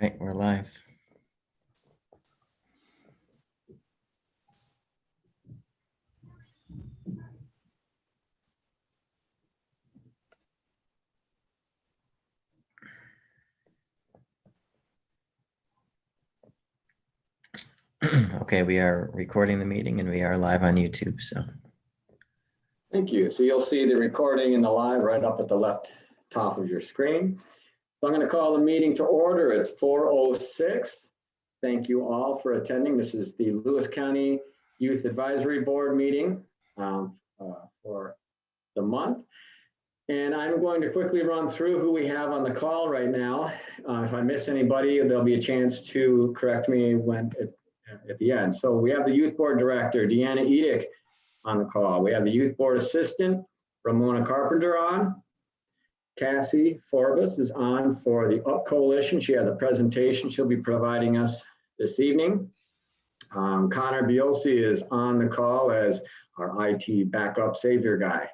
right, we're live. Okay, we are recording the meeting and we are live on YouTube, so. Thank you. So you'll see the recording and the live right up at the left top of your screen. So I'm going to call the meeting to order. It's 4:06. Thank you all for attending. This is the Lewis County Youth Advisory Board meeting for the month. And I'm going to quickly run through who we have on the call right now. If I miss anybody, there'll be a chance to correct me at the end. So we have the Youth Board Director, Deanna Edick, on the call. We have the Youth Board Assistant, Ramona Carpenter, on. Cassie Forbes is on for the UP Coalition. She has a presentation she'll be providing us this evening. Connor Biolsi is on the call as our IT backup savior guy.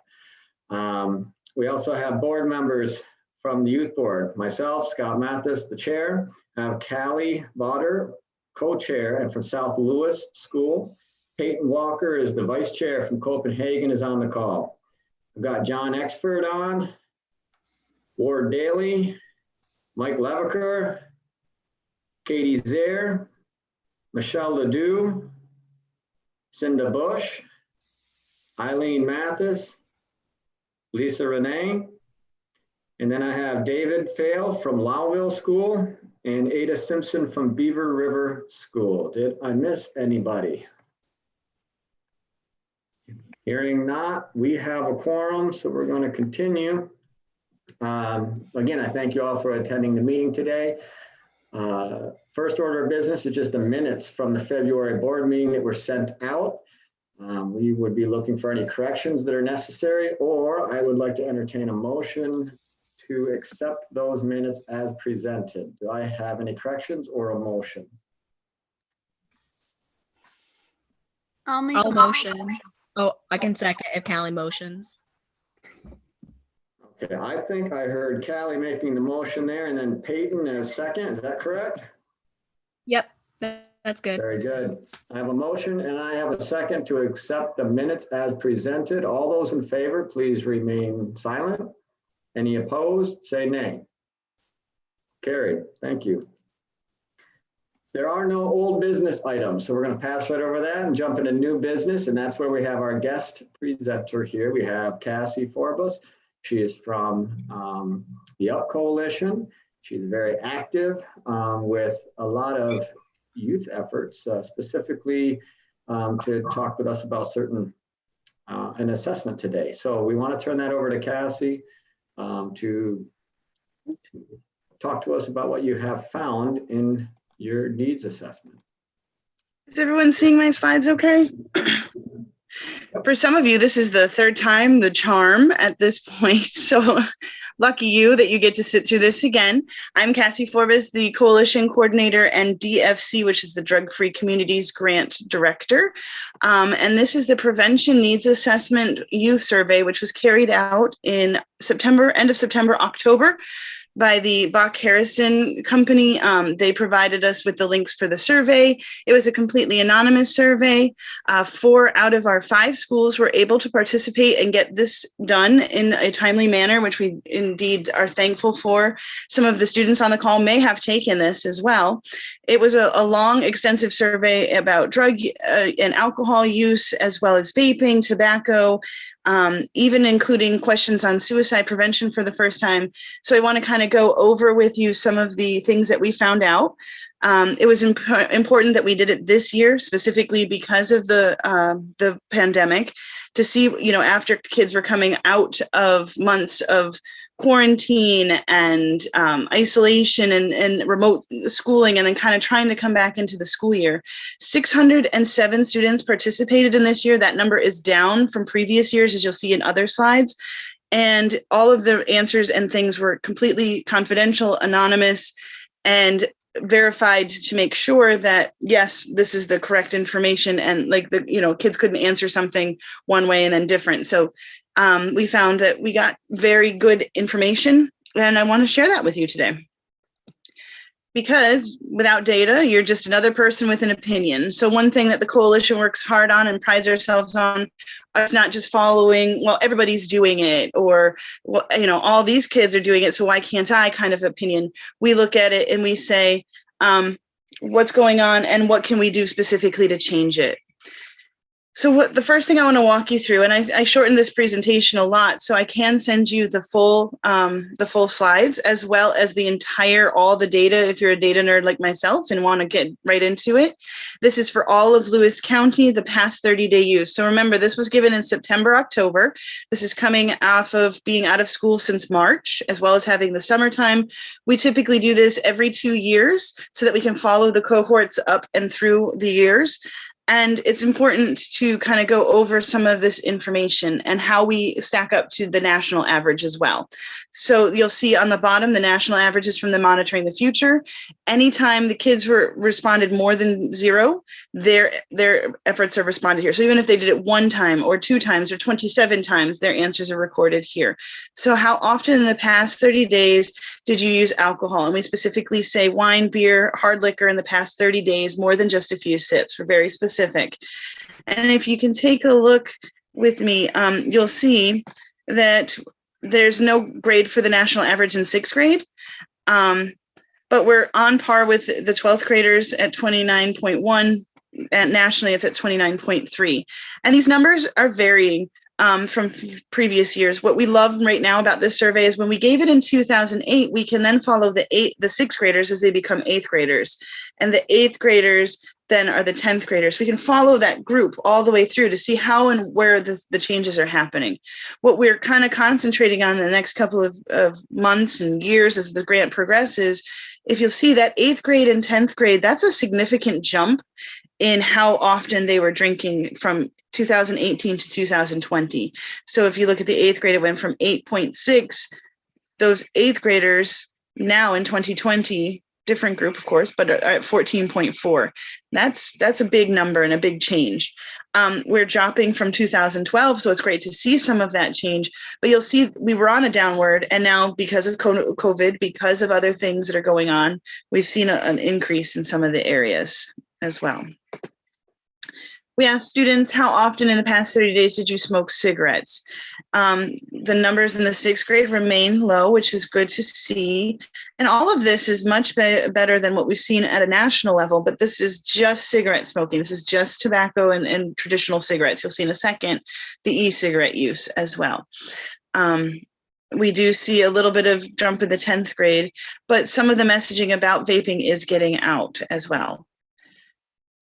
We also have board members from the Youth Board. Myself, Scott Mathis, the chair. I have Callie Vauder, co-chair, and from South Lewis School. Peyton Walker is the vice chair from Copenhagen, is on the call. I've got John Exford on, Ward Daly, Mike Leviker, Katie Zaire, Michelle Ledoux, Cinda Bush, Eileen Mathis, Lisa Renee, and then I have David Fail from Lowville School and Ada Simpson from Beaver River School. Did I miss anybody? Hearing not, we have a quorum, so we're going to continue. Again, I thank you all for attending the meeting today. First order of business is just the minutes from the February board meeting that were sent out. We would be looking for any corrections that are necessary, or I would like to entertain a motion to accept those minutes as presented. Do I have any corrections or a motion? I'll motion. Oh, I can second if Callie motions. Okay, I think I heard Callie making the motion there and then Peyton as second. Is that correct? Yep, that's good. Very good. I have a motion and I have a second to accept the minutes as presented. All those in favor, please remain silent. Any opposed, say nay. Carried. Thank you. There are no old business items, so we're going to pass right over that and jump into new business, and that's where we have our guest presenter here. We have Cassie Forbes. She is from the UP Coalition. She's very active with a lot of youth efforts, specifically to talk with us about an assessment today. So we want to turn that over to Cassie to talk to us about what you have found in your needs assessment. Is everyone seeing my slides okay? For some of you, this is the third time the charm at this point. So lucky you that you get to sit through this again. I'm Cassie Forbes, the Coalition Coordinator and DFC, which is the Drug Free Communities Grant Director. And this is the Prevention Needs Assessment Youth Survey, which was carried out in end of September, October, by the Bach Harrison Company. They provided us with the links for the survey. It was a completely anonymous survey. 4 out of our 5 schools were able to participate and get this done in a timely manner, which we indeed are thankful for. Some of the students on the call may have taken this as well. It was a long, extensive survey about drug and alcohol use, as well as vaping, tobacco, even including questions on suicide prevention for the first time. So I want to kind of go over with you some of the things that we found out. It was important that we did it this year, specifically because of the pandemic, to see, after kids were coming out of months of quarantine and isolation and remote schooling, and then kind of trying to come back into the school year. 607 students participated in this year. That number is down from previous years, as you'll see in other slides. And all of the answers and things were completely confidential, anonymous, and verified to make sure that, yes, this is the correct information. And kids couldn't answer something one way and then different. So we found that we got very good information, and I want to share that with you today. because without data, you're just another person with an opinion. So one thing that the coalition works hard on and prides ourselves on is not just following, well, everybody's doing it, or, well, you know, all these kids are doing it, so why can't I kind of opinion. We look at it and we say, what's going on and what can we do specifically to change it? So the first thing I want to walk you through, and I shortened this presentation a lot, so I can send you the full slides, as well as all the data if you're a data nerd like myself and want to get right into it. This is for all of Lewis County, the past 30-day use. So remember, this was given in September, October. This is coming off of being out of school since March, as well as having the summertime. We typically do this every 2 years so that we can follow the cohorts up and through the years. And it's important to kind of go over some of this information and how we stack up to the national average as well. So you'll see on the bottom, the national average is from the Monitoring the Future. Anytime the kids responded more than 0, their efforts are responded here. So even if they did it 1 time or 2 times or 27 times, their answers are recorded here. So how often in the past 30 days did you use alcohol? And we specifically say wine, beer, hard liquor in the past 30 days, more than just a few sips. We're very specific. And if you can take a look with me, you'll see that there's no grade for the national average in 6th grade, but we're on par with the 12th graders at 29.1, and nationally it's at 29.3. And these numbers are varying from previous years. What we love right now about this survey is when we gave it in 2008, we can then follow the 6th graders as they become 8th graders, and the 8th graders then are the 10th graders. We can follow that group all the way through to see how and where the changes are happening. What we're kind of concentrating on in the next couple of months and years as the grant progresses, if you'll see that 8th grade and 10th grade, that's a significant jump in how often they were drinking from 2018 to 2020. So if you look at the 8th grade, it went from 8.6. Those 8th graders now in 2020, different group, of course, but are at 14.4. That's a big number and a big change. We're dropping from 2012, so it's great to see some of that change. But you'll see we were on a downward, and now because of COVID, because of other things that are going on, we've seen an increase in some of the areas as well. We asked students, how often in the past 30 days did you smoke cigarettes? The numbers in the 6th grade remain low, which is good to see. And all of this is much better than what we've seen at a national level, but this is just cigarette smoking. This is just tobacco and traditional cigarettes. You'll see in a second the e-cigarette use as well. We do see a little bit of jump in the 10th grade, but some of the messaging about vaping is getting out as well.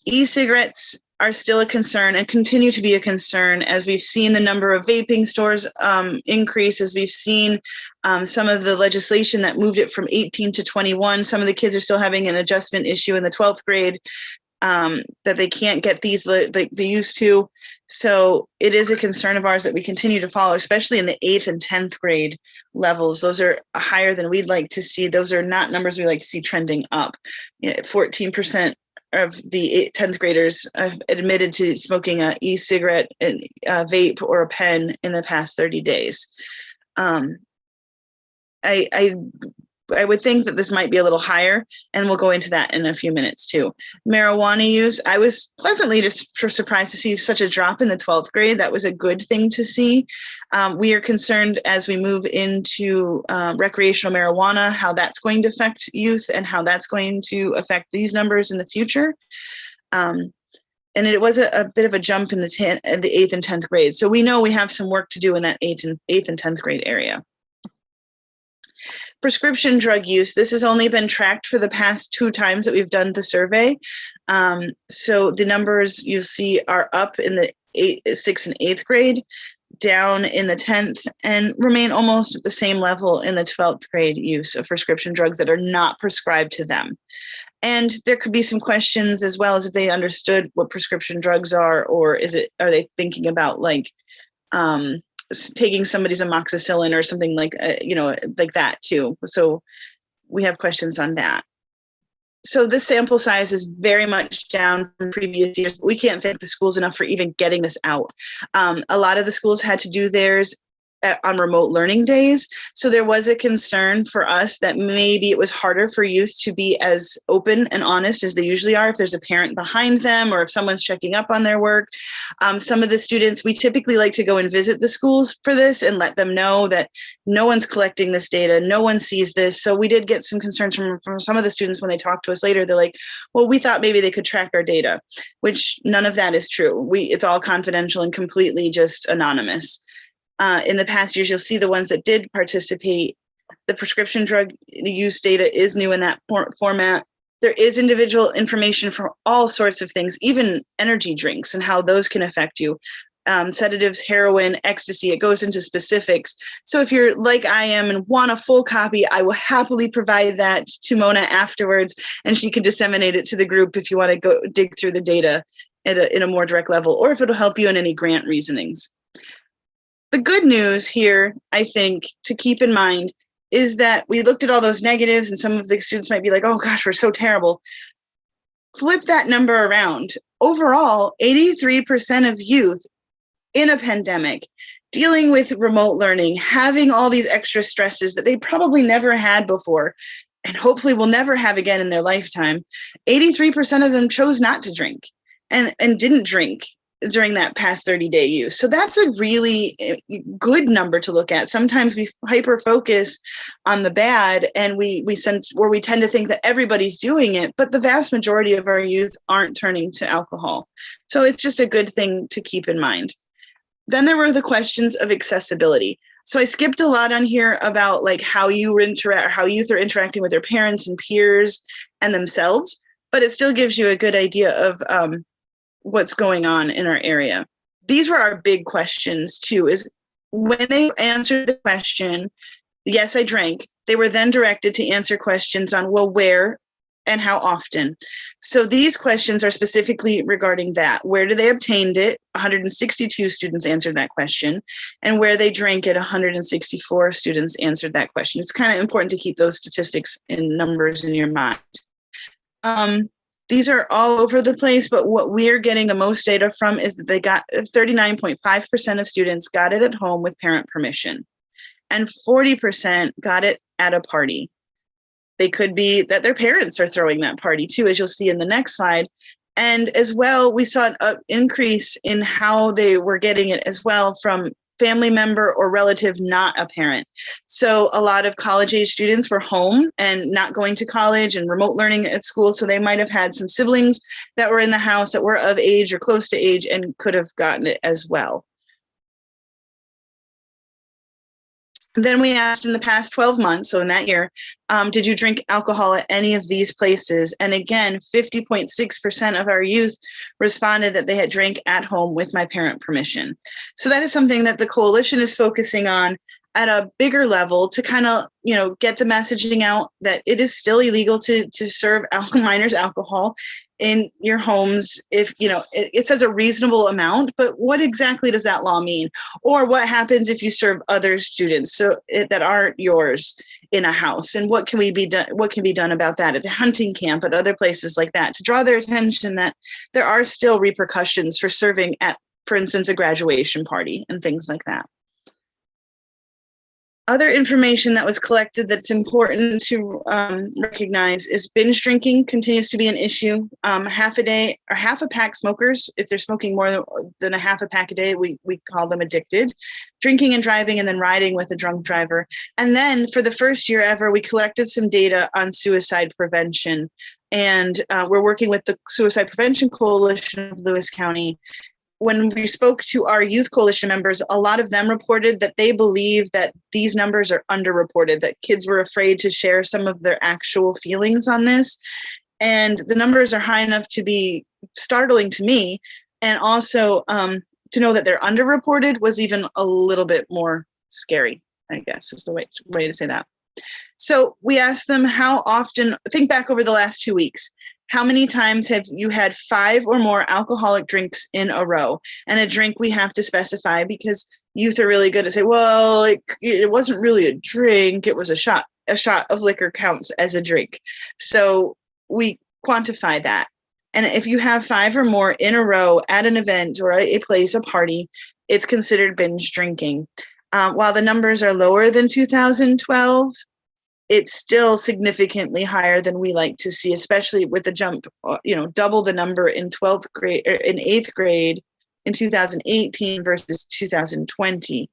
E-cigarettes are still a concern and continue to be a concern as we've seen the number of vaping stores increase, as we've seen some of the legislation that moved it from 18 to 21. Some of the kids are still having an adjustment issue in the 12th grade that they can't get these like they used to. So it is a concern of ours that we continue to follow, especially in the 8th and 10th grade levels. Those are higher than we'd like to see. Those are not numbers we like to see trending up. 14% of the 10th graders have admitted to smoking an e-cigarette, a vape, or a pen in the past 30 days. I would think that this might be a little higher, and we'll go into that in a few minutes too. Marijuana use, I was pleasantly surprised to see such a drop in the 12th grade. That was a good thing to see. We are concerned as we move into recreational marijuana, how that's going to affect youth and how that's going to affect these numbers in the future. And it was a bit of a jump in the 8th and 10th grade. So we know we have some work to do in that 8th and 10th grade area. Prescription drug use, this has only been tracked for the past 2 times that we've done the survey. So the numbers you see are up in the 6th and 8th grade, down in the 10th, and remain almost at the same level in the 12th grade use of prescription drugs that are not prescribed to them. And there could be some questions as well as if they understood what prescription drugs are, or are they thinking about like taking somebody's amoxicillin or something like, like that too. So we have questions on that. So this sample size is very much down from previous years. We can't thank the schools enough for even getting this out. A lot of the schools had to do theirs on remote learning days. So there was a concern for us that maybe it was harder for youth to be as open and honest as they usually are if there's a parent behind them or if someone's checking up on their work. Some of the students, we typically like to go and visit the schools for this and let them know that no one's collecting this data, no one sees this. So we did get some concerns from some of the students when they talked to us later. They're like, well, we thought maybe they could track our data, which none of that is true. It's all confidential and completely just anonymous. In the past years, you'll see the ones that did participate. The prescription drug use data is new in that format. There is individual information for all sorts of things, even energy drinks and how those can affect you. Sedatives, heroin, ecstasy, it goes into specifics. So if you're like I am and want a full copy, I will happily provide that to Mona afterwards, and she can disseminate it to the group if you want to go dig through the data in a more direct level, or if it'll help you in any grant reasonings. The good news here, I think, to keep in mind is that we looked at all those negatives and some of the students might be like, oh gosh, we're so terrible. Flip that number around. Overall, 83% of youth in a pandemic, dealing with remote learning, having all these extra stresses that they probably never had before, and hopefully will never have again in their lifetime, 83% of them chose not to drink and didn't drink during that past 30-day use. So that's a really good number to look at. Sometimes we hyper focus on the bad and we tend to think that everybody's doing it, but the vast majority of our youth aren't turning to alcohol. So it's just a good thing to keep in mind. Then there were the questions of accessibility. So I skipped a lot on here about like how youth are interacting with their parents and peers and themselves, but it still gives you a good idea of what's going on in our area. These were our big questions too, is when they answered the question, yes, I drank, they were then directed to answer questions on, well, where and how often. So these questions are specifically regarding that. Where do they obtained it? 162 students answered that question. And where they drank it, 164 students answered that question. It's kind of important to keep those statistics and numbers in your mind. These are all over the place, but what we're getting the most data from is that they got 39.5% of students got it at home with parent permission, and 40% got it at a party. They could be that their parents are throwing that party too, as you'll see in the next slide. And as well, we saw an increase in how they were getting it as well from family member or relative, not a parent. So a lot of college-age students were home and not going to college and remote learning at school. So they might have had some siblings that were in the house that were of age or close to age and could have gotten it as well. Then we asked in the past 12 months, so in that year, did you drink alcohol at any of these places? And again, 50.6% of our youth responded that they had drank at home with my parent permission. So that is something that the coalition is focusing on at a bigger level to kind of, get the messaging out that it is still illegal to serve minors alcohol in your homes if, it says a reasonable amount, but what exactly does that law mean? Or what happens if you serve other students that aren't yours in a house? And what can be done about that at a hunting camp, at other places like that, to draw their attention that there are still repercussions for serving at, for instance, a graduation party and things like that. Other information that was collected that's important to recognize is binge drinking continues to be an issue. Half a day or half a pack smokers, if they're smoking more than a half a pack a day, we call them addicted. Drinking and driving and then riding with a drunk driver. And then for the first year ever, we collected some data on suicide prevention. And we're working with the Suicide Prevention Coalition of Lewis County. When we spoke to our youth coalition members, a lot of them reported that they believe that these numbers are underreported, that kids were afraid to share some of their actual feelings on this. And the numbers are high enough to be startling to me. And also to know that they're underreported was even a little bit more scary, I guess is the way to say that. So we asked them how often, think back over the last 2 weeks, how many times have you had 5 or more alcoholic drinks in a row? And a drink we have to specify because youth are really good at saying, well, it wasn't really a drink, it was a shot. A shot of liquor counts as a drink. So we quantify that. And if you have 5 or more in a row at an event or a place, a party, it's considered binge drinking. While the numbers are lower than 2012, it's still significantly higher than we like to see, especially with the jump, double the number in 12th grade or in 8th grade in 2018 versus 2020,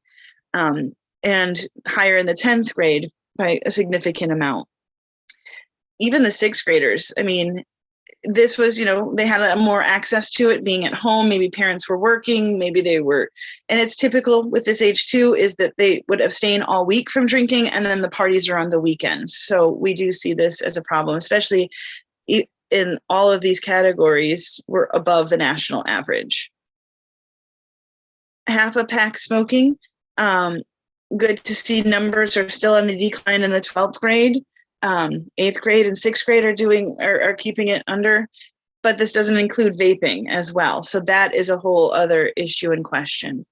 and higher in the 10th grade by a significant amount. Even the 6th graders, I mean, this was, they had more access to it being at home. Maybe parents were working, maybe they were, and it's typical with this age too, is that they would abstain all week from drinking and then the parties are on the weekend. So we do see this as a problem, especially in all of these categories, we're above the national average. Half a pack smoking. Good to see numbers are still on the decline in the 12th grade. 8th grade and 6th grade are keeping it under, but this doesn't include vaping as well. So that is a whole other issue in question.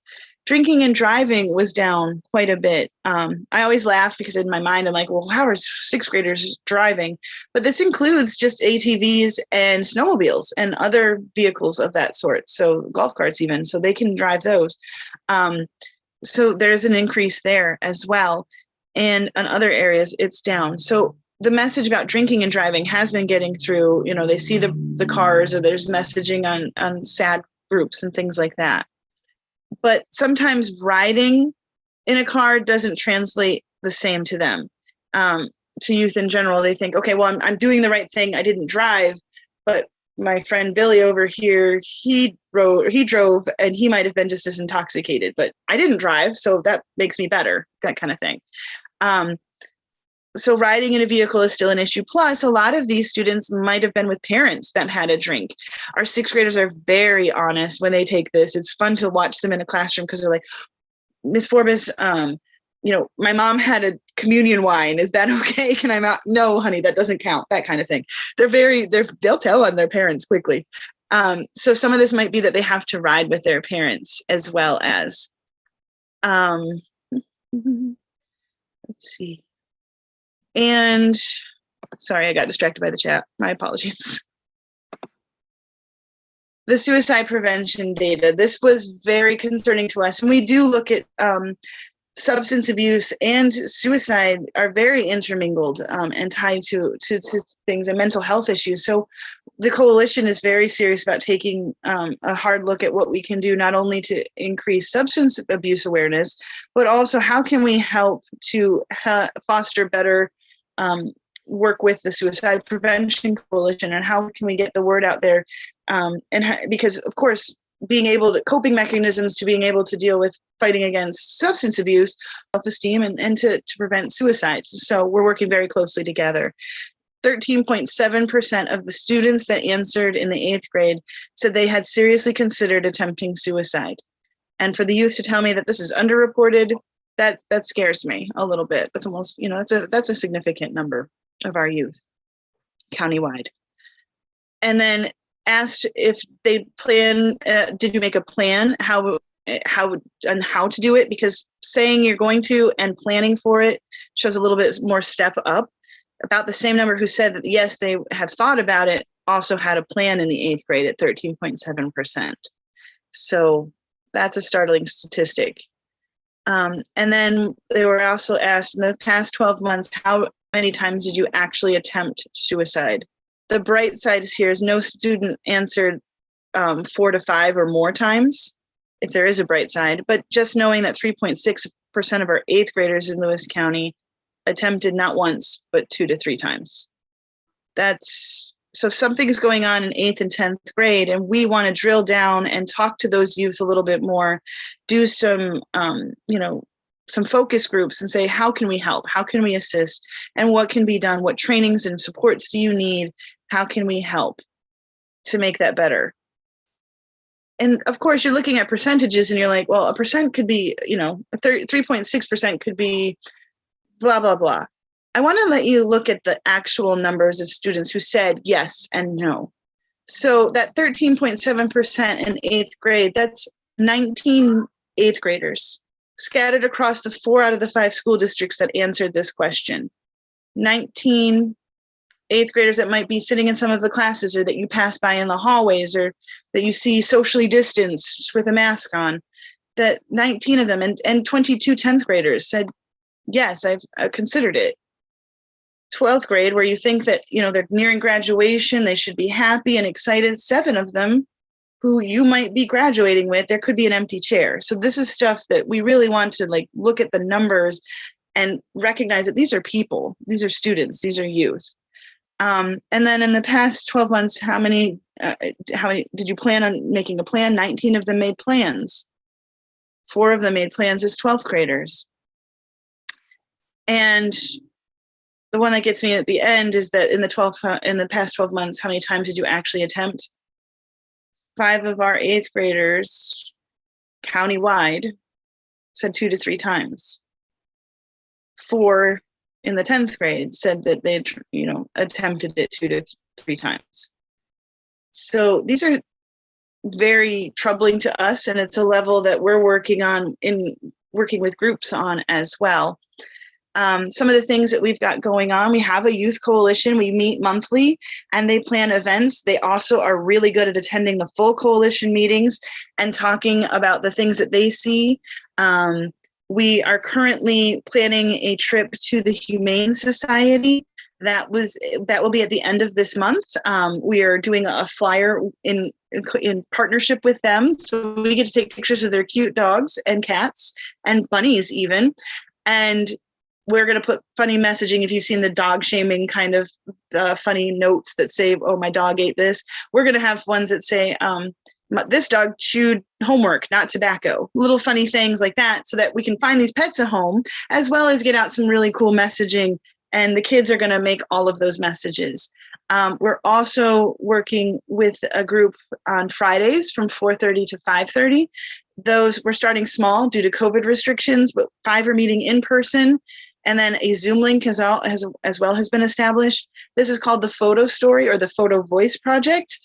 Drinking and driving was down quite a bit. I always laugh because in my mind, I'm like, well, how are 6th graders driving? But this includes just ATVs and snowmobiles and other vehicles of that sort. So golf carts even, so they can drive those. So there's an increase there as well. And in other areas, it's down. So the message about drinking and driving has been getting through. They see the cars, or there's messaging on sad groups and things like that. But sometimes riding in a car doesn't translate the same to them. To youth in general, they think, okay, well, I'm doing the right thing. I didn't drive, but my friend Billy over here, he drove, and he might have been just as intoxicated, but I didn't drive, so that makes me better, that kind of thing. So riding in a vehicle is still an issue. Plus, a lot of these students might have been with parents that had a drink. Our 6th graders are very honest when they take this. It's fun to watch them in a classroom because they're like, Miss Forbes, my mom had a communion wine. Is that okay? Can I not? No, honey, that doesn't count. That kind of thing. They'll tell on their parents quickly. So some of this might be that they have to ride with their parents as well as, let's see. And sorry, I got distracted by the chat. My apologies. The suicide prevention data. This was very concerning to us. And we do look at substance abuse and suicide are very intermingled and tied to things and mental health issues. So the coalition is very serious about taking a hard look at what we can do, not only to increase substance abuse awareness, but also how can we help to foster better work with the Suicide Prevention Coalition, and how can we get the word out there? Because of course, coping mechanisms to being able to deal with fighting against substance abuse, self-esteem, and to prevent suicide. So we're working very closely together. 13.7% of the students that answered in the 8th grade said they had seriously considered attempting suicide. And for the youth to tell me that this is underreported, that scares me a little bit. That's almost, that's a significant number of our youth countywide. And then asked if they plan, did you make a plan, how to do it? Because saying you're going to and planning for it shows a little bit more step up. About the same number who said that, yes, they have thought about it, also had a plan in the 8th grade at 13.7%. So that's a startling statistic. And then they were also asked, in the past 12 months, how many times did you actually attempt suicide? The bright side here is no student answered 4 to 5 or more times, if there is a bright side, but just knowing that 3.6% of our 8th graders in Lewis County attempted not once, but 2 to 3 times. So something's going on in 8th and 10th grade, and we want to drill down and talk to those youth a little bit more, do some, some focus groups and say, how can we help? How can we assist? And what can be done? What trainings and supports do you need? How can we help to make that better? And of course, you're looking at percentages and you're like, well, a percent could be, 3.6% could be blah, blah, blah. I want to let you look at the actual numbers of students who said yes and no. So that 13.7% in 8th grade, that's 19 8th graders scattered across the 4 out of the 5 school districts that answered this question. 19 8th graders that might be sitting in some of the classes, or that you pass by in the hallways, or that you see socially distanced with a mask on. that 19 of them and 22 10th graders said, yes, I've considered it. 12th grade, where you think that, they're nearing graduation, they should be happy and excited. 7 of them who you might be graduating with, there could be an empty chair. So this is stuff that we really want to look at the numbers and recognize that these are people, these are students, these are youth. And then in the past 12 months, how many did you plan on making a plan? 19 of them made plans. 4 of them made plans as 12th graders. And the one that gets me at the end is that in the past 12 months, how many times did you actually attempt? 5 of our 8th graders countywide said 2 to 3 times. 4 in the 10th grade said that they, attempted it 2 to 3 times. So these are very troubling to us, and it's a level that we're working with groups on as well. Some of the things that we've got going on, we have a youth coalition. We meet monthly and they plan events. They also are really good at attending the full coalition meetings and talking about the things that they see. We are currently planning a trip to the Humane Society. That will be at the end of this month. We are doing a flyer in partnership with them. So we get to take pictures of their cute dogs and cats and bunnies even. And we're going to put funny messaging. If you've seen the dog shaming kind of funny notes that say, oh, my dog ate this, we're going to have ones that say, this dog chewed homework, not tobacco. Little funny things like that, so that we can find these pets a home, as well as get out some really cool messaging. And the kids are going to make all of those messages. We're also working with a group on Fridays from 4:30 to 5:30. Those, we're starting small due to COVID restrictions, but 5 are meeting in person. And then a Zoom link as well has been established. This is called the Photo Story or the Photo Voice Project.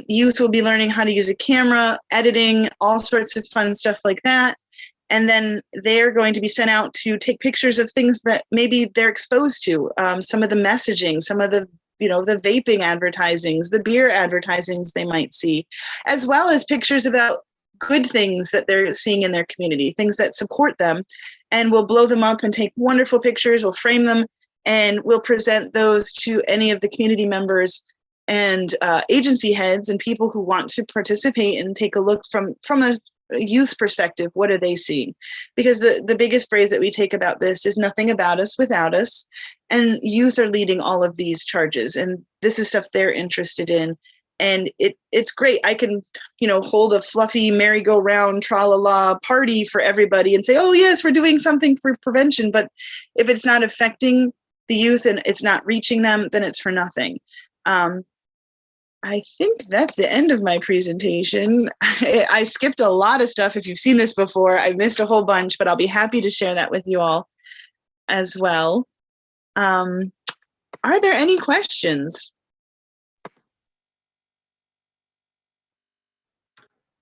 Youth will be learning how to use a camera, editing, all sorts of fun stuff like that. And then they're going to be sent out to take pictures of things that maybe they're exposed to. Some of the messaging, some of the the vaping advertisings, the beer advertisings they might see, as well as pictures about good things that they're seeing in their community, things that support them. And we'll blow them up and take wonderful pictures. We'll frame them and we'll present those to any of the community members and agency heads and people who want to participate and take a look from a youth's perspective. What are they seeing? Because the biggest phrase that we take about this is nothing about us without us. And youth are leading all of these charges. And this is stuff they're interested in. And it's great. I can, hold a fluffy merry-go-round tra-la-la party for everybody and say, oh, yes, we're doing something for prevention. But if it's not affecting the youth and it's not reaching them, then it's for nothing. I think that's the end of my presentation. I skipped a lot of stuff. If you've seen this before, I missed a whole bunch, but I'll be happy to share that with you all as well. Are there any questions?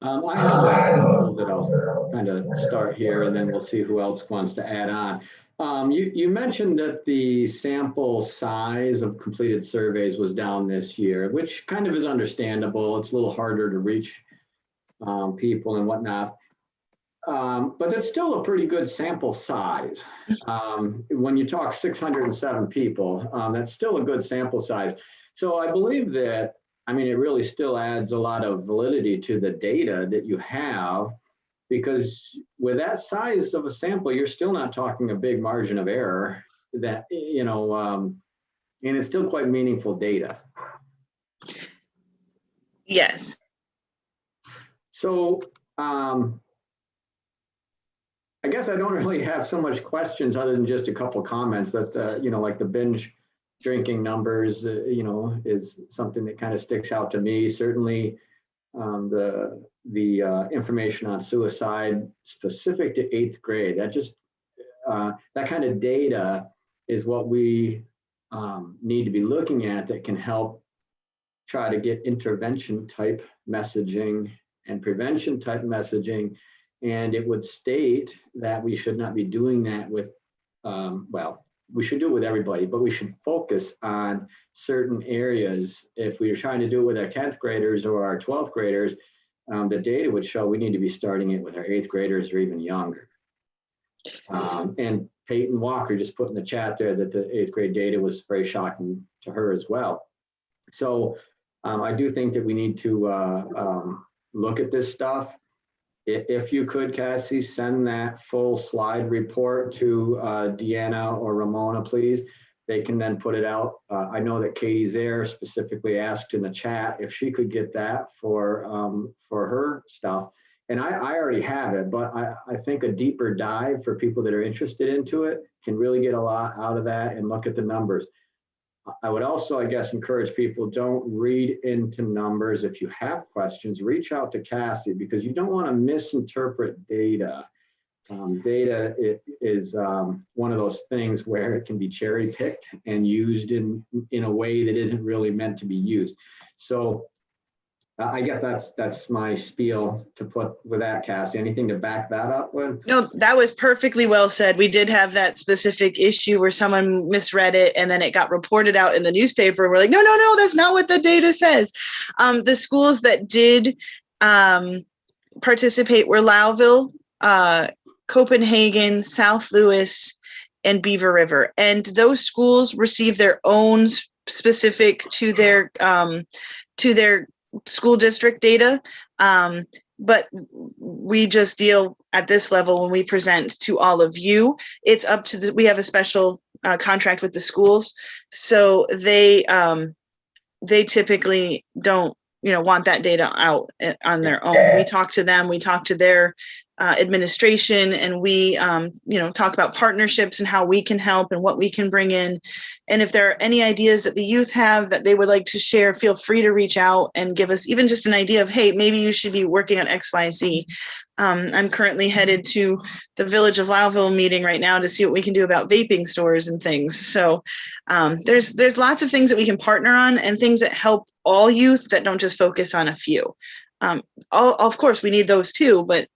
I have a couple that I'll kind of start here, and then we'll see who else wants to add on. You mentioned that the sample size of completed surveys was down this year, which kind of is understandable. It's a little harder to reach people and whatnot. But that's still a pretty good sample size. When you talk 607 people, that's still a good sample size. So I believe that, it really still adds a lot of validity to the data that you have, because with that size of a sample, you're still not talking a big margin of error that, and it's still quite meaningful data. Yes. So I guess I don't really have so much questions other than just a couple of comments that, like the binge drinking numbers, is something that kind of sticks out to me. Certainly the information on suicide specific to 8th grade, that kind of data is what we need to be looking at that can help try to get intervention type messaging and prevention type messaging. And it would state that we should not be doing that with, we should do it with everybody, but we should focus on certain areas. If we are trying to do it with our 10th graders or our 12th graders, the data would show we need to be starting it with our 8th graders or even younger. And Peyton Walker just put in the chat there that the 8th grade data was very shocking to her as well. So I do think that we need to look at this stuff. If you could, Cassie, send that full slide report to Deanna or Ramona, please. They can then put it out. I know that Katie's there specifically asked in the chat if she could get that for her stuff. And I already have it, but I think a deeper dive for people that are interested into it can really get a lot out of that and look at the numbers. I would also, I guess, encourage people, don't read into numbers. If you have questions, reach out to Cassie, because you don't want to misinterpret data. Data is one of those things where it can be cherry picked and used in a way that isn't really meant to be used. So I guess that's my spiel to put with that, Cassie. Anything to back that up with? No, that was perfectly well said. We did have that specific issue where someone misread it and then it got reported out in the newspaper. And we're like, no, that's not what the data says. The schools that did participate were Lowville, Copenhagen, South Louis, and Beaver River. And those schools receive their own specific to their school district data. But we just deal at this level when we present to all of you. It's up to we have a special contract with the schools. So they typically don't, want that data out on their own. We talk to them, we talk to their administration, and we, talk about partnerships and how we can help and what we can bring in. And if there are any ideas that the youth have that they would like to share, feel free to reach out and give us even just an idea of, hey, maybe you should be working on X, Y, Z. I'm currently headed to the Village of Lowville meeting right now to see what we can do about vaping stores and things. So there's lots of things that we can partner on and things that help all youth that don't just focus on a few. Of course, we need those too, but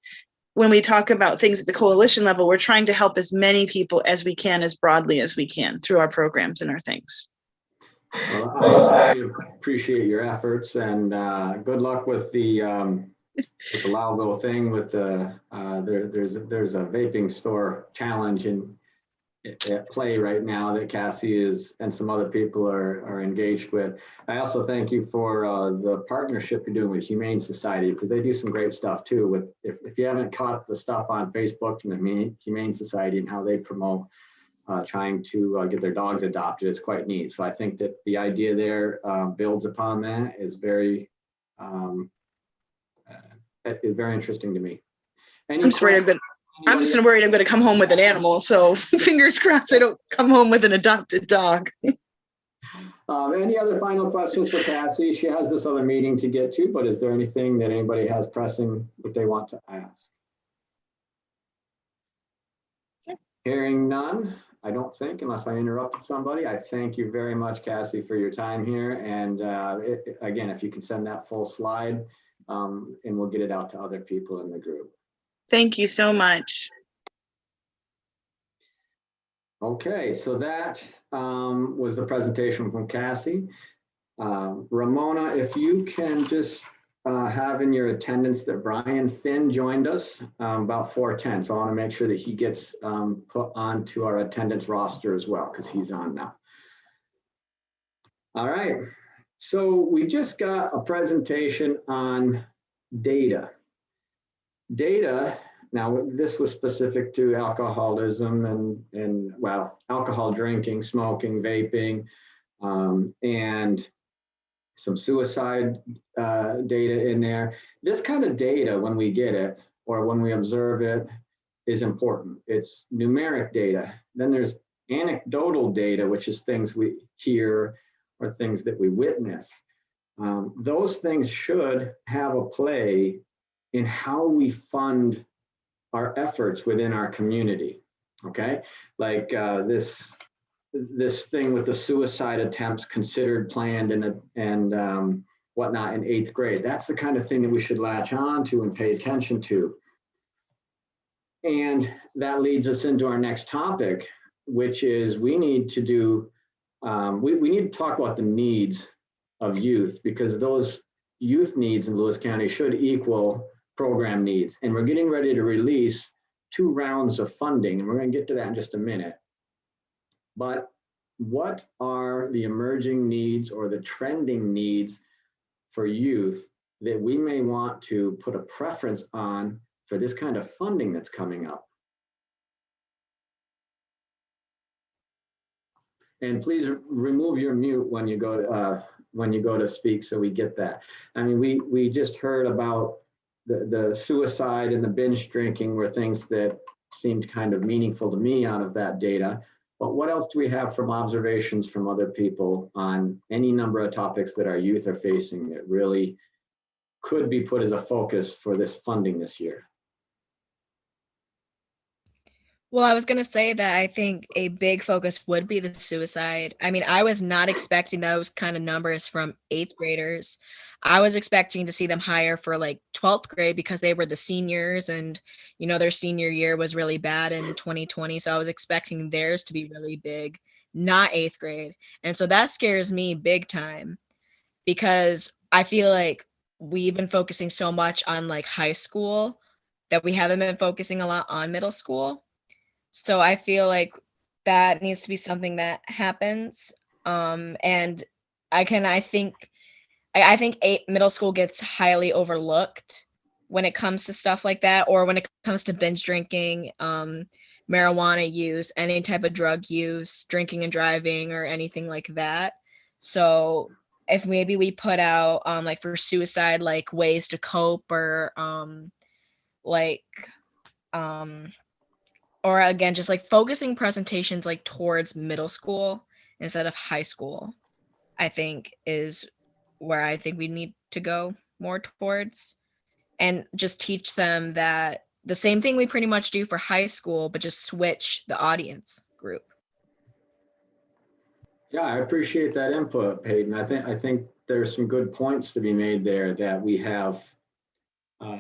when we talk about things at the coalition level, we're trying to help as many people as we can, as broadly as we can through our programs and our things. Well, I appreciate your efforts, and good luck with the Lowville thing. With the there's a vaping store challenge at play right now that Cassie and some other people are engaged with. I also thank you for the partnership you're doing with Humane Society, because they do some great stuff too. With if you haven't caught the stuff on Facebook from the Humane Society and how they promote trying to get their dogs adopted, it's quite neat. So I think that the idea there builds upon that is very interesting to me. I'm just worried I'm going to come home with an animal. So fingers crossed I don't come home with an adopted dog. Any other final questions for Cassie? She has this other meeting to get to, but is there anything that anybody has pressing that they want to ask? Okay. Hearing none, I don't think, unless I interrupted somebody. I thank you very much, Cassie, for your time here. And again, if you can send that full slide, and we'll get it out to other people in the group. Thank you so much. Okay, so that was the presentation from Cassie. Ramona, if you can just have in your attendance that Brian Finn joined us about 4:10. So I want to make sure that he gets put onto our attendance roster as well, because he's on now. All right, so we just got a presentation on data. Data, now this was specific to alcoholism and well, alcohol drinking, smoking, vaping, and some suicide data in there. This kind of data, when we get it or when we observe it, is important. It's numeric data. Then there's anecdotal data, which is things we hear or things that we witness. Those things should have a play in how we fund our efforts within our community, okay? Like this thing with the suicide attempts considered, planned, and whatnot in 8th grade. That's the kind of thing that we should latch on to and pay attention to. And that leads us into our next topic, which is we need to do, we need to talk about the needs of youth, because those youth needs in Lewis County should equal program needs. And we're getting ready to release 2 rounds of funding, and we're going to get to that in just a minute. But what are the emerging needs or the trending needs for youth that we may want to put a preference on for this kind of funding that's coming up? And please remove your mute when you go to speak, so we get that. I mean, we just heard about the suicide and the binge drinking were things that seemed kind of meaningful to me out of that data. But what else do we have from observations from other people on any number of topics that our youth are facing that really could be put as a focus for this funding this year? Well, I was going to say that I think a big focus would be the suicide. I mean, I was not expecting those kind of numbers from 8th graders. I was expecting to see them higher for like 12th grade because they were the seniors and, you know, their senior year was really bad in 2020. So I was expecting theirs to be really big, not 8th grade. And so that scares me big time because I feel like we've been focusing so much on like high school that we haven't been focusing a lot on middle school. So I feel like that needs to be something that happens. And I think middle school gets highly overlooked when it comes to stuff like that, or when it comes to binge drinking, marijuana use, any type of drug use, drinking and driving, or anything like that. So if maybe we put out like for suicide, like ways to cope, or like or again just like focusing presentations like towards middle school instead of high school, I think is where I think we need to go more towards, and just teach them that the same thing we pretty much do for high school, but just switch the audience group. Yeah, I appreciate that input, Peyton. I think there's some good points to be made there that we have.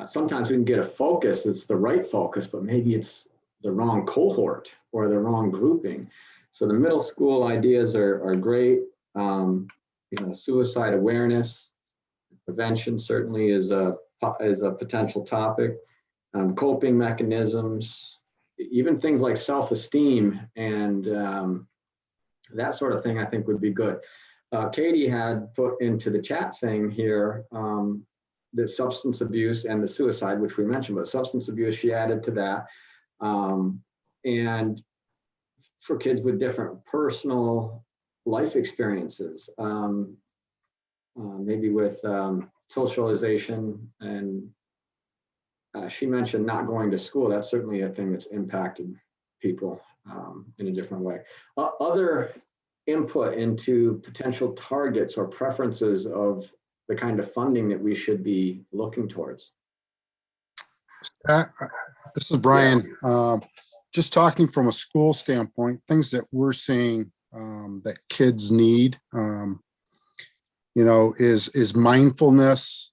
Sometimes we can get a focus that's the right focus, but maybe it's the wrong cohort or the wrong grouping. So the middle school ideas are great. Suicide awareness, prevention certainly is a potential topic. Coping mechanisms, even things like self-esteem and that sort of thing, I think would be good. Katie had put into the chat thing here the substance abuse and the suicide, which we mentioned, but substance abuse, she added to that. And for kids with different personal life experiences, maybe with socialization, and she mentioned not going to school. That's certainly a thing that's impacted people in a different way. Other input into potential targets or preferences of the kind of funding that we should be looking towards. This is Brian. Just talking from a school standpoint, things that we're seeing that kids need, is mindfulness,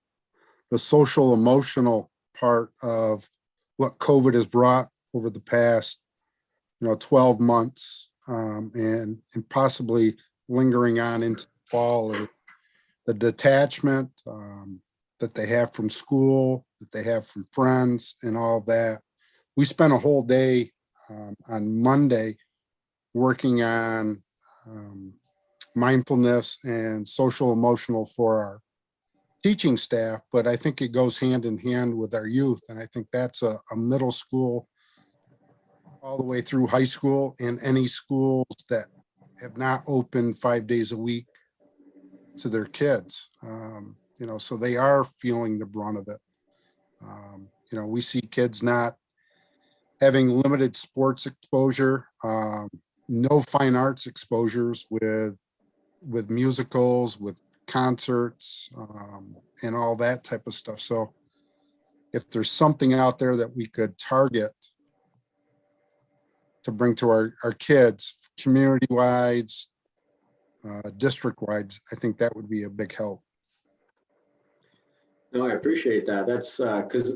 the social emotional part of what COVID has brought over the past, 12 months, and possibly lingering on into fall, or the detachment that they have from school, that they have from friends, and all that. We spent a whole day on Monday working on mindfulness and social emotional for our teaching staff, but I think it goes hand in hand with our youth. And I think that's a middle school all the way through high school, and any schools that have not opened 5 days a week to their kids. So they are feeling the brunt of it. We see kids not having limited sports exposure, no fine arts exposures with musicals, with concerts, and all that type of stuff. So if there's something out there that we could target to bring to our kids, community-wide, district-wide, I think that would be a big help. No, I appreciate that. That's because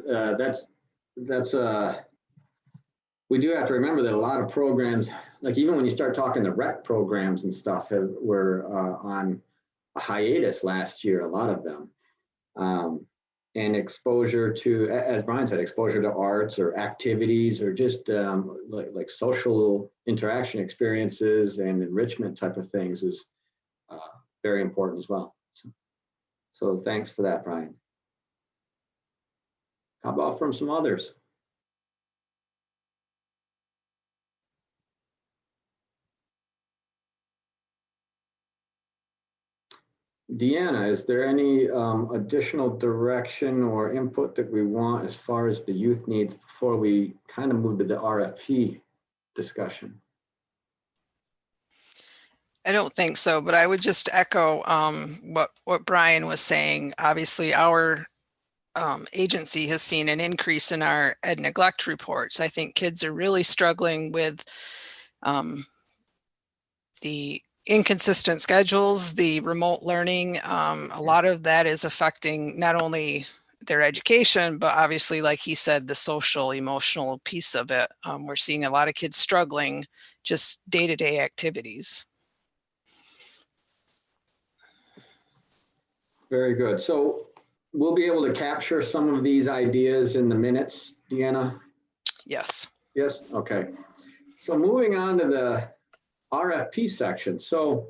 we do have to remember that a lot of programs, like even when you start talking the rec programs and stuff, were on a hiatus last year, a lot of them. And exposure to, as Brian said, exposure to arts or activities or just like social interaction experiences and enrichment type of things is very important as well. So thanks for that, Brian. How about from some others? Deanna, is there any additional direction or input that we want as far as the youth needs before we kind of move to the RFP discussion? I don't think so, but I would just echo what Brian was saying. Obviously, our agency has seen an increase in our ed neglect reports. I think kids are really struggling with the inconsistent schedules, the remote learning. A lot of that is affecting not only their education, but obviously, like he said, the social, emotional piece of it. We're seeing a lot of kids struggling just day-to-day activities. Very good. So we'll be able to capture some of these ideas in the minutes, Deanna? Yes. Yes, okay. So moving on to the RFP section. So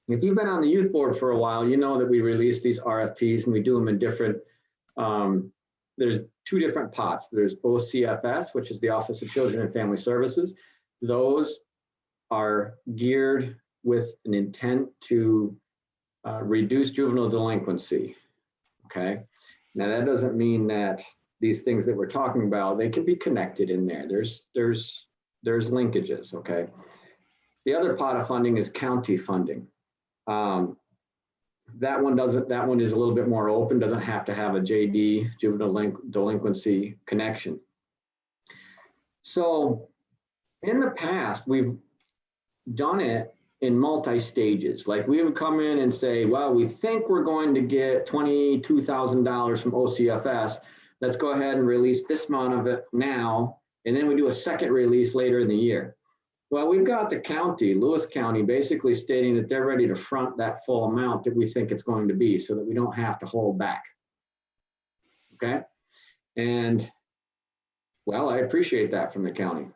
if you've been on the youth board for a while, you know that we release these RFPs and we do them in different, there's two different pots. There's OCFS, which is the Office of Children and Family Services. Those are geared with an intent to reduce juvenile delinquency, okay? Now that doesn't mean that these things that we're talking about, they can be connected in there. There's linkages, okay? The other pot of funding is county funding. That one is a little bit more open, doesn't have to have a JD, juvenile delinquency connection. So in the past, we've done it in multi-stages. Like we would come in and say, well, we think we're going to get $22,000 from OCFS. Let's go ahead and release this amount of it now. And then we do a second release later in the year. Well, we've got the county, Lewis County, basically stating that they're ready to front that full amount that we think it's going to be so that we don't have to hold back. Okay. And well, I appreciate that from the county.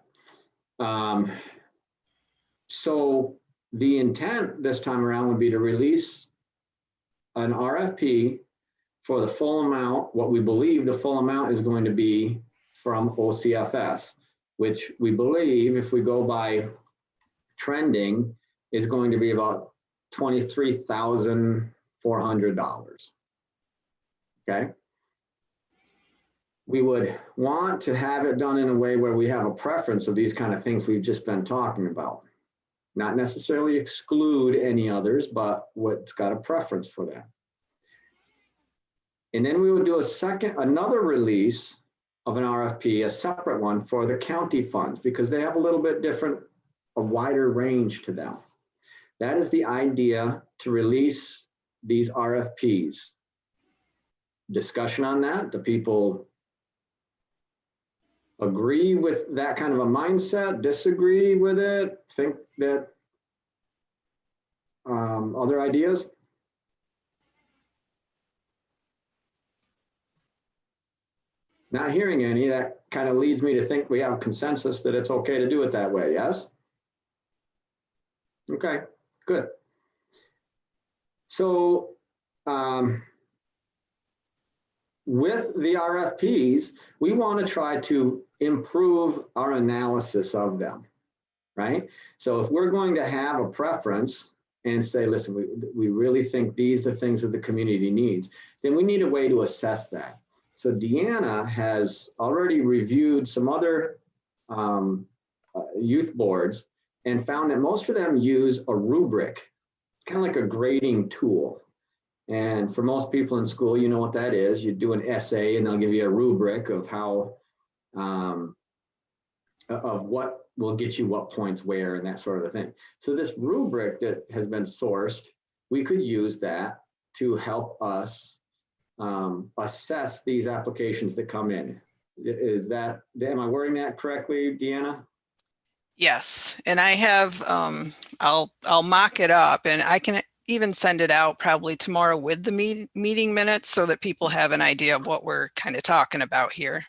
So the intent this time around would be to release an RFP for the full amount, what we believe the full amount is going to be from OCFS, which we believe, if we go by trending, is going to be about $23,400. Okay. We would want to have it done in a way where we have a preference of these kind of things we've just been talking about. Not necessarily exclude any others, but what's got a preference for that. And then we would do another release of an RFP, a separate one for the county funds, because they have a little bit different, a wider range to them. That is the idea to release these RFPs. Discussion on that? Do people agree with that kind of a mindset, disagree with it, think that other ideas? Not hearing any, that kind of leads me to think we have a consensus that it's okay to do it that way, yes? Okay, good. So with the RFPs, we want to try to improve our analysis of them, right? So if we're going to have a preference and say, listen, we really think these are things that the community needs, then we need a way to assess that. So Deanna has already reviewed some other youth boards and found that most of them use a rubric. It's kind of like a grading tool. And for most people in school, you know what that is. You do an essay and they'll give you a rubric of how, of what will get you what points where and that sort of thing. So this rubric that has been sourced, we could use that to help us assess these applications that come in. Am I wording that correctly, Deanna? Yes, and I have, I'll mock it up and I can even send it out probably tomorrow with the meeting minutes so that people have an idea of what we're kind of talking about here.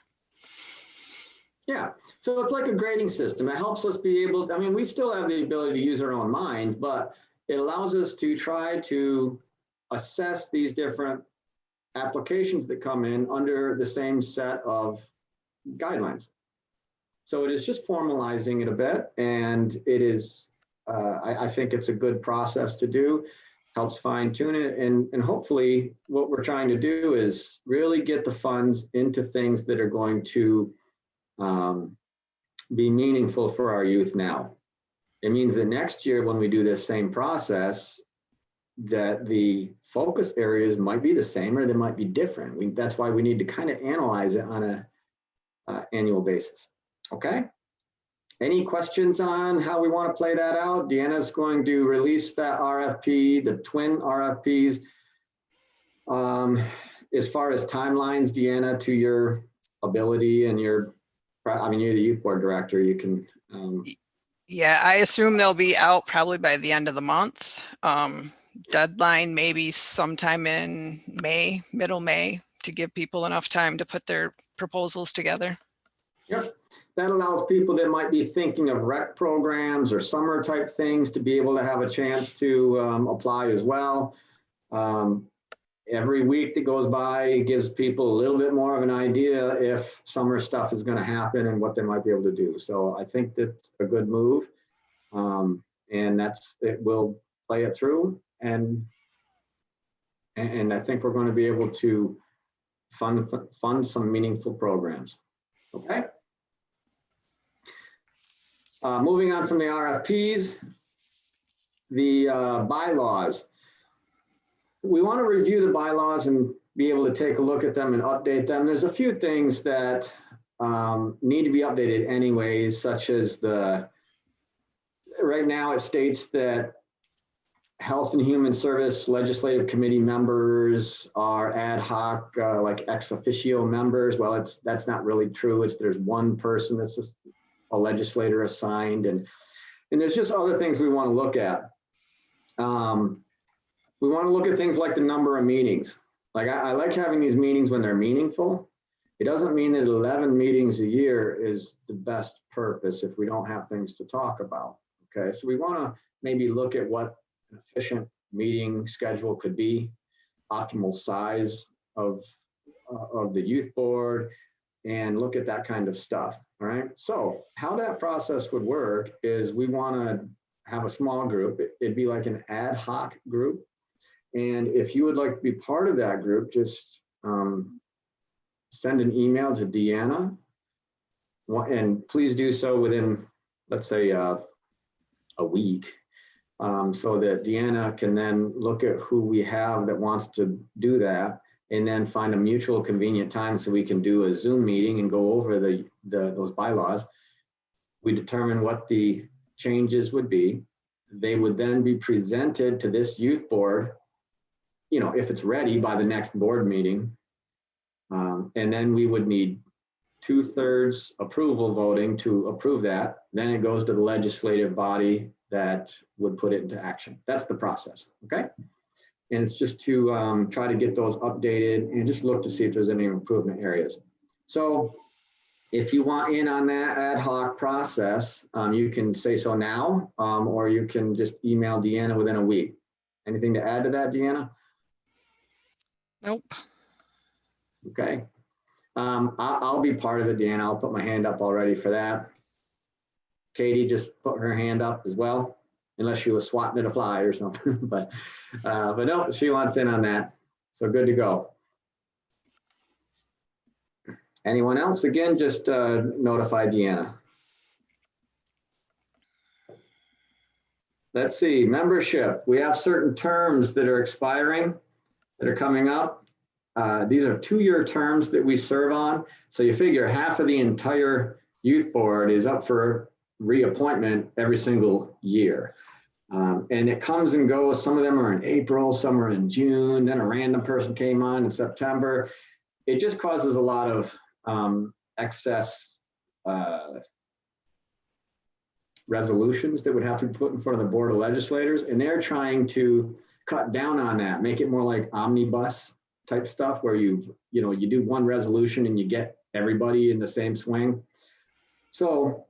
Yeah, so it's like a grading system. It helps us be able to, I mean, we still have the ability to use our own minds, but it allows us to try to assess these different applications that come in under the same set of guidelines. So it is just formalizing it a bit, and it is, I think it's a good process to do, helps fine tune it, and hopefully what we're trying to do is really get the funds into things that are going to be meaningful for our youth now. It means that next year when we do this same process, that the focus areas might be the same or they might be different. That's why we need to kind of analyze it on a annual basis. Okay. Any questions on how we want to play that out? Deanna's going to release that RFP, the twin RFPs. As far as timelines, Deanna, to your ability and your, I mean, you're the youth board director, you can. Yeah, I assume they'll be out probably by the end of the month. Deadline maybe sometime in May, middle May, to give people enough time to put their proposals together. Yep, that allows people that might be thinking of rec programs or summer type things to be able to have a chance to apply as well. Every week that goes by gives people a little bit more of an idea if summer stuff is going to happen and what they might be able to do. So I think that's a good move, and it will play it through, and I think we're going to be able to fund some meaningful programs. Okay. Moving on from the RFPs, the bylaws. We want to review the bylaws and be able to take a look at them and update them. There's a few things that need to be updated anyways, such as right now it states that Health and Human Service Legislative Committee members are ad hoc, like ex officio members. Well, that's not really true. There's one person that's just a legislator assigned, and there's just other things we want to look at. We want to look at things like the number of meetings. Like I like having these meetings when they're meaningful. It doesn't mean that 11 meetings a year is the best purpose if we don't have things to talk about. Okay, so we want to maybe look at what an efficient meeting schedule could be, optimal size of the youth board, and look at that kind of stuff. All right, so how that process would work is we want to have a small group. It'd be like an ad hoc group. And if you would like to be part of that group, just send an email to Deanna, and please do so within, let's say, a week, so that Deanna can then look at who we have that wants to do that, and then find a mutual convenient time so we can do a Zoom meeting and go over those bylaws. We determine what the changes would be. They would then be presented to this youth board, if it's ready by the next board meeting. And then we would need 2/3 approval voting to approve that. Then it goes to the legislative body that would put it into action. That's the process, okay? And it's just to try to get those updated and just look to see if there's any improvement areas. So if you want in on that ad hoc process, you can say so now, or you can just email Deanna within a week. Anything to add to that, Deanna? Nope. Okay. I'll be part of it, Deanna. I'll put my hand up already for that. Katie just put her hand up as well, unless she was swatting at a fly or something. but no, she wants in on that. So good to go. Anyone else? Again, just notify Deanna. Let's see, membership. We have certain terms that are expiring, that are coming up. These are 2-year terms that we serve on. So you figure half of the entire youth board is up for reappointment every single year. And it comes and goes. Some of them are in April, some are in June, then a random person came on in September. It just causes a lot of excess resolutions that would have to be put in front of the Board of Legislators, and they're trying to cut down on that, make it more like omnibus type stuff where you do one resolution and you get everybody in the same swing. So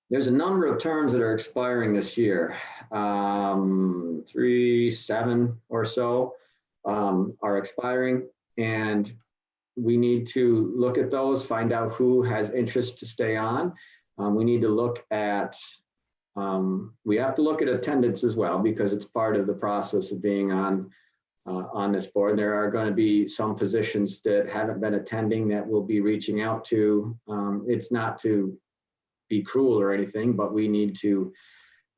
there's a number of terms that are expiring this year. 7 or so are expiring, and we need to look at those, find out who has interest to stay on. We need to look at, we have to look at attendance as well, because it's part of the process of being on this board. There are going to be some positions that haven't been attending that we'll be reaching out to. It's not to be cruel or anything, but we need to,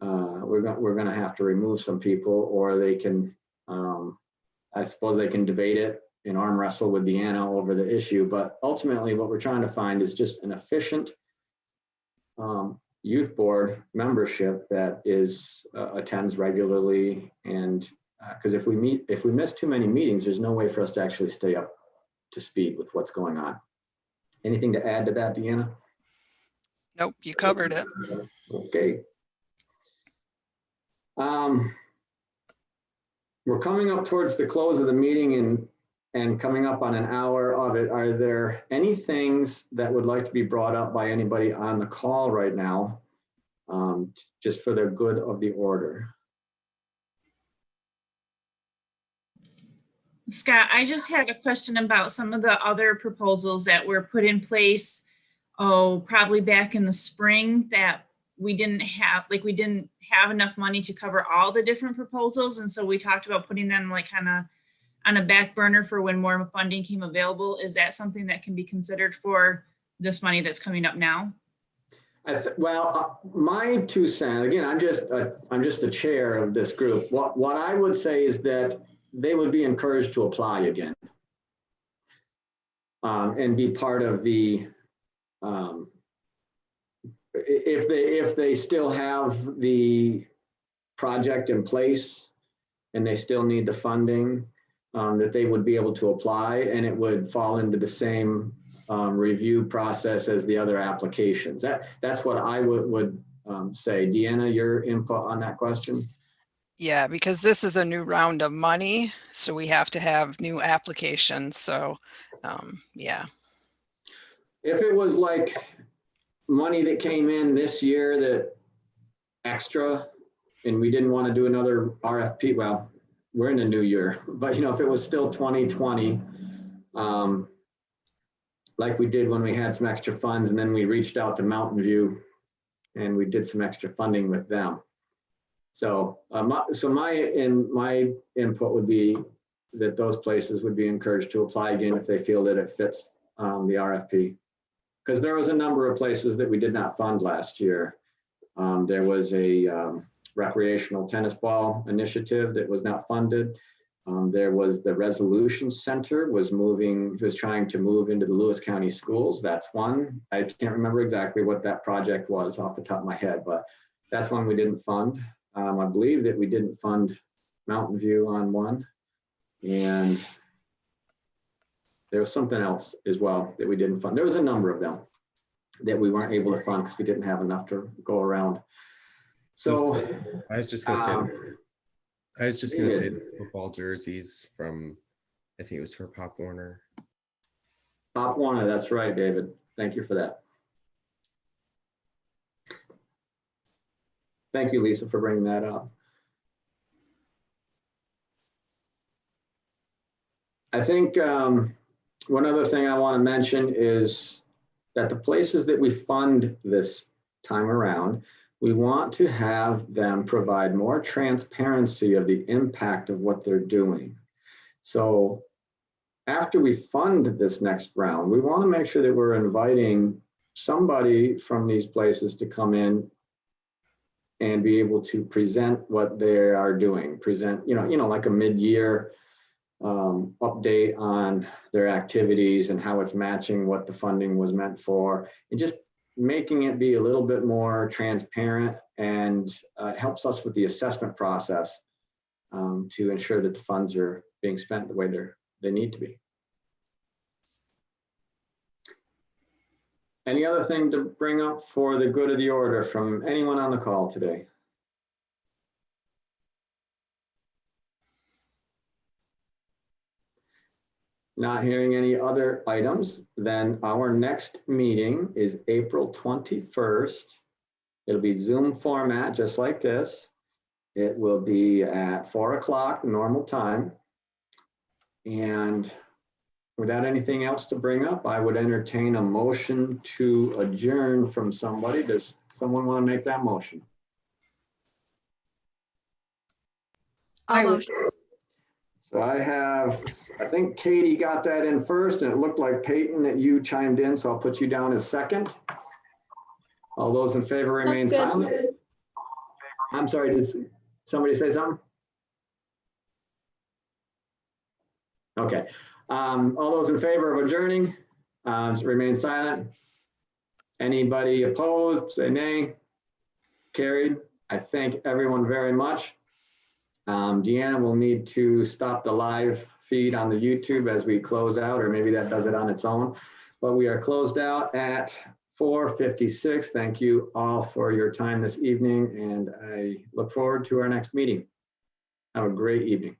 we're going to have to remove some people, or they can, I suppose they can debate it and arm wrestle with Deanna over the issue. But ultimately what we're trying to find is just an efficient youth board membership that attends regularly. And because if we miss too many meetings, there's no way for us to actually stay up to speed with what's going on. Anything to add to that, Deanna? Nope, you covered it. Okay. We're coming up towards the close of the meeting and coming up on an hour of it. Are there any things that would like to be brought up by anybody on the call right now, just for the good of the order? Scott, I just had a question about some of the other proposals that were put in place, probably back in the spring, that we didn't have enough money to cover all the different proposals. And so we talked about putting them like kind of on a back burner for when more funding came available. Is that something that can be considered for this money that's coming up now? Well, my 2 cents, again, I'm just the chair of this group. What I would say is that they would be encouraged to apply again, and be part of the, if they still have the project in place and they still need the funding, that they would be able to apply, and it would fall into the same review process as the other applications. That's what I would say. Deanna, your input on that question? Yeah, because this is a new round of money, so we have to have new applications. So, yeah. If it was like money that came in this year that extra, and we didn't want to do another RFP, well, we're in a new year, but if it was still 2020, like we did when we had some extra funds, and then we reached out to Mountain View and we did some extra funding with them. So, my input would be that those places would be encouraged to apply again if they feel that it fits the RFP. Because there was a number of places that we did not fund last year. There was a recreational tennis ball initiative that was not funded. There was the Resolution Center was trying to move into the Lewis County schools. That's one. I can't remember exactly what that project was off the top of my head, but that's one we didn't fund. I believe that we didn't fund Mountain View on one, and there was something else as well that we didn't fund. There was a number of them that we weren't able to fund because we didn't have enough to go around. So I was just gonna say the football jerseys from, I think it was for Pop Warner. Pop Warner, that's right, David. Thank you for that. Thank you, Lisa, for bringing that up. I think one other thing I want to mention is that the places that we fund this time around, we want to have them provide more transparency of the impact of what they're doing. So after we fund this next round, we want to make sure that we're inviting somebody from these places to come in and be able to present what they are doing, like a mid-year update on their activities and how it's matching what the funding was meant for, and just making it be a little bit more transparent, and helps us with the assessment process to ensure that the funds are being spent the way they need to be. Any other thing to bring up for the good of the order from anyone on the call today? Not hearing any other items, then our next meeting is April 21st. It'll be Zoom format, just like this. It will be at 4 o'clock, the normal time. And without anything else to bring up, I would entertain a motion to adjourn from somebody. Does someone want to make that motion? I'll motion. So I think Katie got that in first, and it looked like Peyton that you chimed in, so I'll put you down as second. All those in favor remain That's good. silent. I'm sorry, did somebody say something? Okay. All those in favor of adjourning, remain silent. Anybody opposed, say nay. Carried. I thank everyone very much. Deanna will need to stop the live feed on the YouTube as we close out, or maybe that does it on its own. But we are closed out at 4:56. Thank you all for your time this evening, and I look forward to our next meeting. Have a great evening.